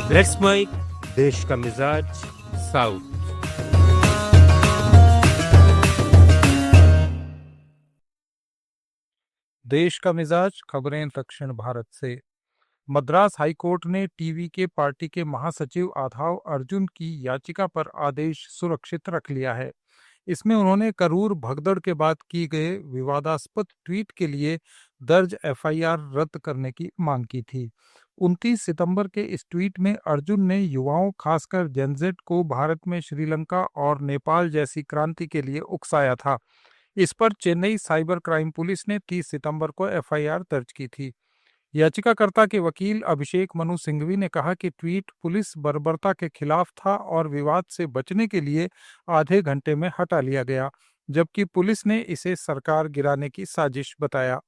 Let's mic देश का मिजाज साउथ। देश का मिजाज खबरें दक्षिण भारत से। मद्रास हाईकोर्ट ने टीवी के पार्टी के महासचिव आधाव अर्जुन की याचिका पर आदेश सुरक्षित रख लिया है। इसमें उन्होंने करूर भगदड़ के बाद की गए विवादास्पद ट्वीट के लिए दर्ज एफआईआर रद्द करने की मांग की थी। 29 सितंबर के इस ट्वीट में अर्जुन ने युवाओं खासकर जेनजेड को भारत में श्रीलंका और नेपाल जैसी क्रांति के लिए उकसाया था। इस पर चेन्नई साइबर क्राइम पुलिस ने 30 सितंबर को एफआईआर दर्ज की थी। याचिकाकर्ता के वकील अभिषेक मनु सिंघवी ने कहा कि ट्वीट पुलिस बर्बरता के खिलाफ था और विवाद से बचने के लिए आधे घंटे में हटा लिया गया, जबकि पुलिस ने इसे सरकार गिराने की साजिश बताया।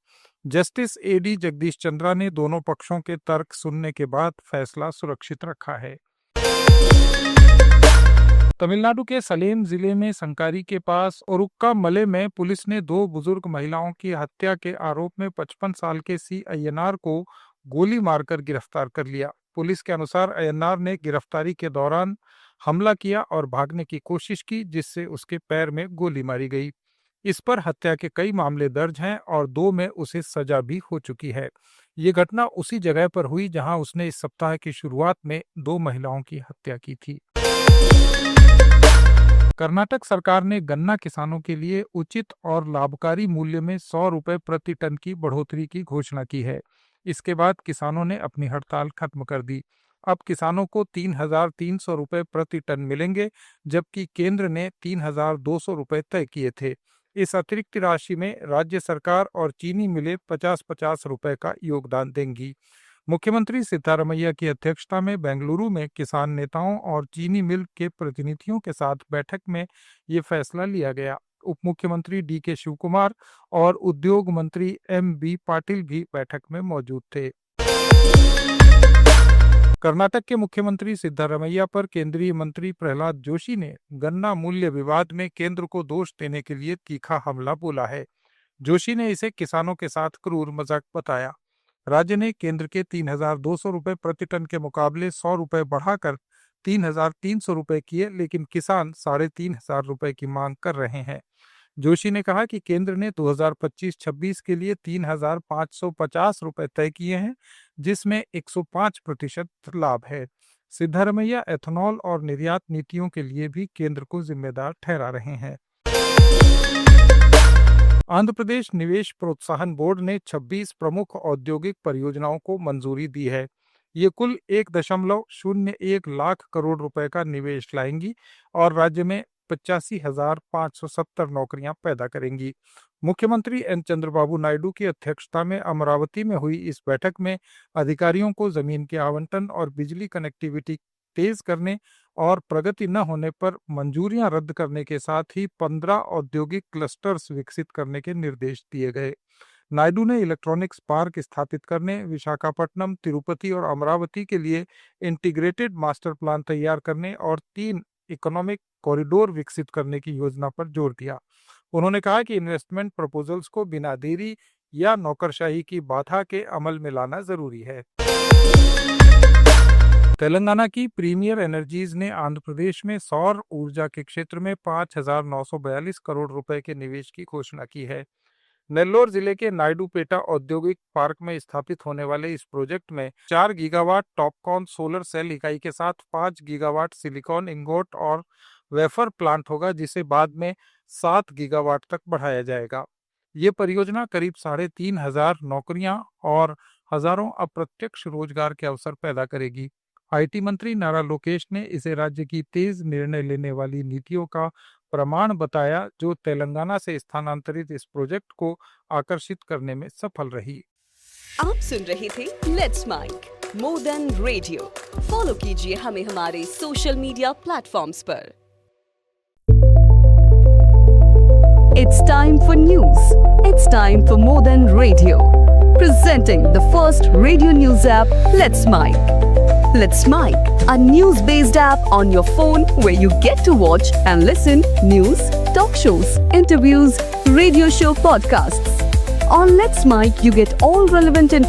जस्टिस एडी जगदीश चंद्रा ने दोनों पक्षों के तर्क सुनने के बाद फैसला सुरक्षित रखा है। तमिलनाडु के सलेम जिले में संकारी के पास ओरुक्का मले में पुलिस ने 2 बुजुर्ग महिलाओं की हत्या के आरोप में 55 साल के सी अय्यनार को गोली मारकर गिरफ्तार कर लिया। पुलिस के अनुसार अय्यनार ने गिरफ्तारी के दौरान हमला किया और भागने की कोशिश की, जिससे उसके पैर में गोली मारी गई। इस पर हत्या के कई मामले दर्ज हैं और 2 में उसे सजा भी हो चुकी है। ये घटना उसी जगह पर हुई जहां उसने इस सप्ताह की शुरुआत में 2 महिलाओं की हत्या की थी। कर्नाटक सरकार ने गन्ना किसानों के लिए उचित और लाभकारी मूल्य में 100 रुपये प्रति टन की बढ़ोतरी की घोषणा की है। इसके बाद किसानों ने अपनी हड़ताल खत्म कर दी। अब किसानों को 3,300 रुपये प्रति टन मिलेंगे, जबकि केंद्र ने 3,200 रुपये तय किए थे। इस अतिरिक्त राशि में राज्य सरकार और चीनी मिलें 50-50 रुपये का योगदान देंगी। मुख्यमंत्री सिद्धारमैया की अध्यक्षता में बेंगलुरु में किसान नेताओं और चीनी मिल के प्रतिनिधियों के साथ बैठक में ये फैसला लिया गया। उप मुख्यमंत्री डीके शिवकुमार और उद्योग मंत्री एमबी पाटिल भी बैठक में मौजूद थे। कर्नाटक के मुख्यमंत्री सिद्धारमैया पर केंद्रीय मंत्री प्रहलाद जोशी ने गन्ना मूल्य विवाद में केंद्र को दोष देने के लिए तीखा हमला बोला है। जोशी ने इसे किसानों के साथ क्रूर मजाक बताया। राज्य ने केंद्र के 3,200 रुपये प्रति टन के मुकाबले 100 रुपये बढ़ाकर 3,300 रुपये किए, लेकिन किसान 3,500 रुपये की मांग कर रहे हैं। जोशी ने कहा कि केंद्र ने 2025-26 के लिए 3,550 रुपये तय किए हैं, जिसमें 105% लाभ है। सिद्धारमैया एथेनॉल और निर्यात नीतियों के लिए भी केंद्र को जिम्मेदार ठहरा रहे हैं। आंध्र प्रदेश निवेश प्रोत्साहन बोर्ड ने 26 प्रमुख औद्योगिक परियोजनाओं को मंजूरी दी है। ये कुल 1.01 लाख करोड़ रुपए का निवेश लाएंगी और राज्य में 85,570 नौकरियां पैदा करेंगी। मुख्यमंत्री एन चंद्रबाबू नायडू की अध्यक्षता में अमरावती में हुई इस बैठक में अधिकारियों को जमीन के आवंटन और बिजली कनेक्टिविटी तेज करने और प्रगति न होने पर मंजूरियां रद्द करने के साथ ही 15 औद्योगिक क्लस्टर्स विकसित करने के निर्देश दिए गए। नायडू ने इलेक्ट्रॉनिक्स पार्क स्थापित करने, विशाखापट्टनम, तिरुपति और अमरावती के लिए इंटीग्रेटेड मास्टर प्लान तैयार करने और 3 इकोनॉमिक कॉरिडोर विकसित करने की योजना पर जोर दिया। उन्होंने कहा कि इन्वेस्टमेंट प्रपोजल्स को बिना देरी या नौकरशाही की बाधा के अमल में लाना जरूरी है। तेलंगाना की प्रीमियर एनर्जीज ने आंध्र प्रदेश में सौर ऊर्जा के क्षेत्र में 5,942 करोड़ रुपए के निवेश की घोषणा की है। नेल्लोर जिले के नायडूपेटा औद्योगिक पार्क में स्थापित होने वाले इस प्रोजेक्ट में 4 गीगावाट टॉपकॉन सोलर सेल इकाई के साथ 5 गीगावाट सिलिकॉन इंगोट और वेफर प्लांट होगा, जिसे बाद में 7 गीगावाट तक बढ़ाया जाएगा। ये परियोजना करीब 3,500 नौकरियां और हजारों अप्रत्यक्ष रोजगार के अवसर पैदा करेगी। आईटी मंत्री नारा लोकेश ने इसे राज्य की तेज निर्णय लेने वाली नीतियों का प्रमाण बताया, जो तेलंगाना से स्थानांतरित इस प्रोजेक्ट को आकर्षित करने में सफल रही। आप सुन रहे थे let's make more than radio. Follow कीजिए हमें हमारे सोशल मीडिया प्लेटफॉर्म्स पर। It's time for news. It's time for more than radio. Presenting the first radio news app, Let's Mic. Let's Mic, a news-based app on your phone where you get to watch and listen news, talk shows, interviews, radio show podcasts. On Let's Mic, you get all relevant information